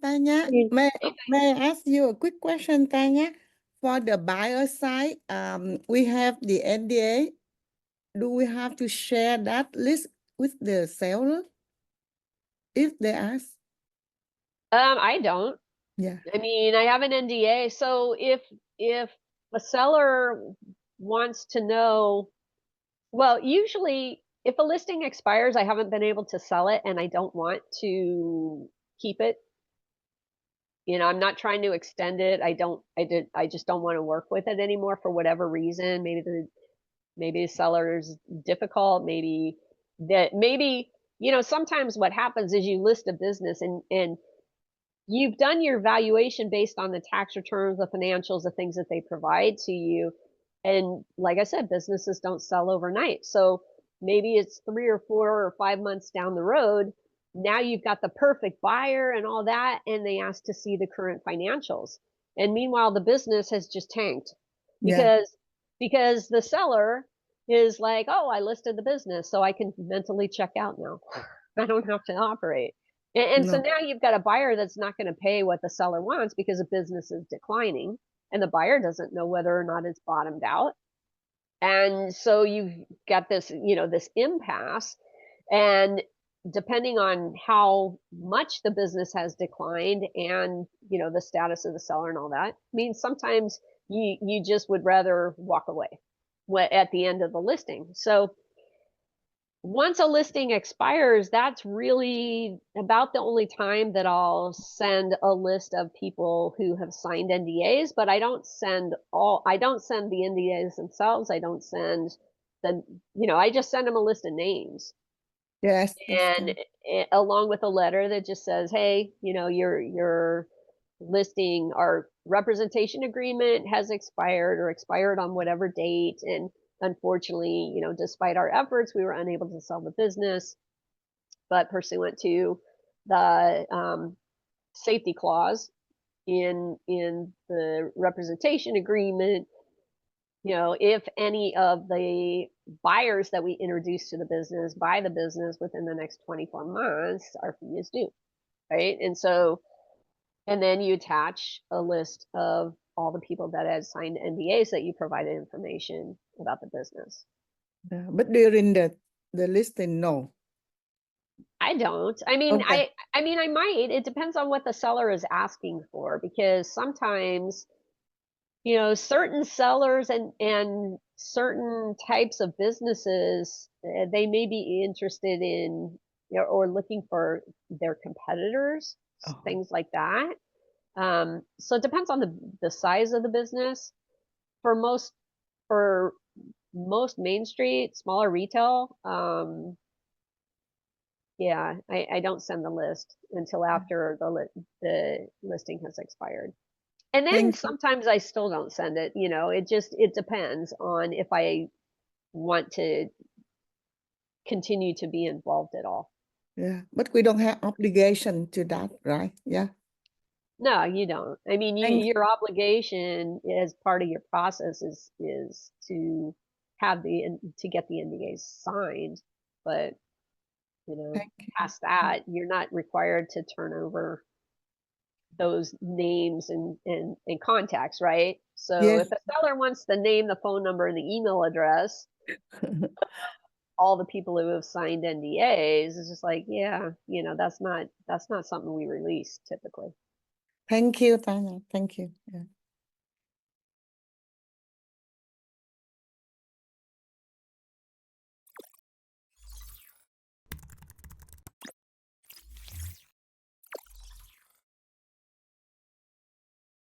Tanya, may I ask you a quick question, Tanya? For the buyer side, we have the NDA. Do we have to share that list with the seller if they ask? I don't. Yeah. I mean, I have an NDA, so if a seller wants to know, well, usually if a listing expires, I haven't been able to sell it and I don't want to keep it. You know, I'm not trying to extend it. I just don't want to work with it anymore for whatever reason. Maybe the seller's difficult, maybe, you know, sometimes what happens is you list a business and you've done your valuation based on the tax returns, the financials, the things that they provide to you. And like I said, businesses don't sell overnight. So maybe it's 3 or 4 or 5 months down the road. Now you've got the perfect buyer and all that, and they ask to see the current financials. And meanwhile, the business has just tanked Yeah. because the seller is like, oh, I listed the business, so I can mentally check out now. I don't have to operate. And so No. now you've got a buyer that's not going to pay what the seller wants because the business is declining and the buyer doesn't know whether or not it's bottomed out. And so you've got this, you know, this impasse. And depending on how much the business has declined and, you know, the status of the seller and all that means sometimes you just would rather walk away at the end of the listing. So once a listing expires, that's really about the only time that I'll send a list of people who have signed NDAs, but I don't send the NDAs themselves. I don't send I just send them a list of names Yes. and along with a letter that just says, hey, you know, your listing, our representation agreement has expired or expired on whatever date. And unfortunately, you know, despite our efforts, we were unable to sell the business. But pursuant to the safety clause in the representation agreement, you know, if any of the buyers that we introduce to the business buy the business within the next 24 months, our fee is due, right? And then you attach a list of all the people that had signed NDAs that you provided information about the business. Yeah. But during the listing, no. I don't. I mean, Okay. I mean, I might. It depends on what the seller is asking for because sometimes, you know, certain sellers and certain types of businesses, they may be interested in, you know, or looking for their competitors, Oh. things like that. So it depends on the size of the business. For most Main Street, smaller retail, yeah, I don't send the list until after the listing has expired. And then Thank you. sometimes I still don't send it, you know, it depends on if I want to continue to be involved at all. Yeah. But we don't have obligation to that, right? Yeah. No, you don't. I mean, Thank your obligation as part of your process is to to get the NDAs signed, but you know, thank you. past that, you're not required to turn over those names and contacts, right? So Yes. if a seller wants the name, the phone number, and the email address, all the people who have signed NDAs, it's just like, yeah, you know, that's not something we release typically. Thank you, Tanya. Thank you. Yeah.